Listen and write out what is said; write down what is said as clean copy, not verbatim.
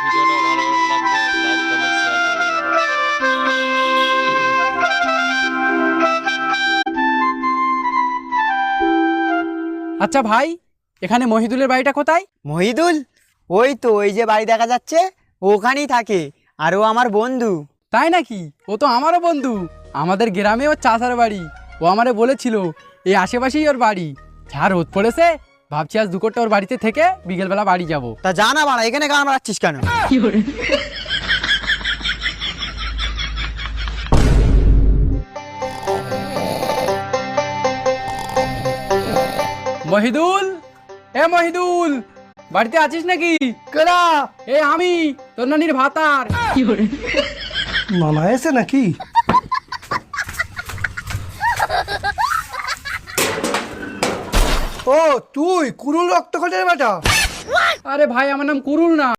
ভিডিওটা ভালো লাগলে লাইক কমেন্ট শেয়ার করে দেবেন। আচ্ছা ভাই, এখানে মহিদুলের বাড়িটা কোথায়? মহিদুল? ওই তো ওই যে বাড়ি দেখা যাচ্ছে ওখানেই থাকে, আর ও আমার বন্ধু। তাই নাকি? ও তো আমারও বন্ধু। আমাদের গ্রামে ওর চাচার বাড়ি। ও আমারে বলেছিল এই আশেপাশেই ওর বাড়ি। যা রোদ পড়েছে, ভাবছি আজ দুপুরটা ওর বাড়িতে থেকে বিকেলবেলা বাড়ি যাব। তা জানা বাড়া, এখানে গান মারাচ্ছিস কেন? মহিদুল, এ মহিদুল, বাড়িতে আছিস নাকি? কেডা? এ আমি তোর নানির ভাতার। মামা এসে নাকি? ও তুই কুরুল রক্তকটের বেটা? আরে ভাই, আমার নাম কুরুল না,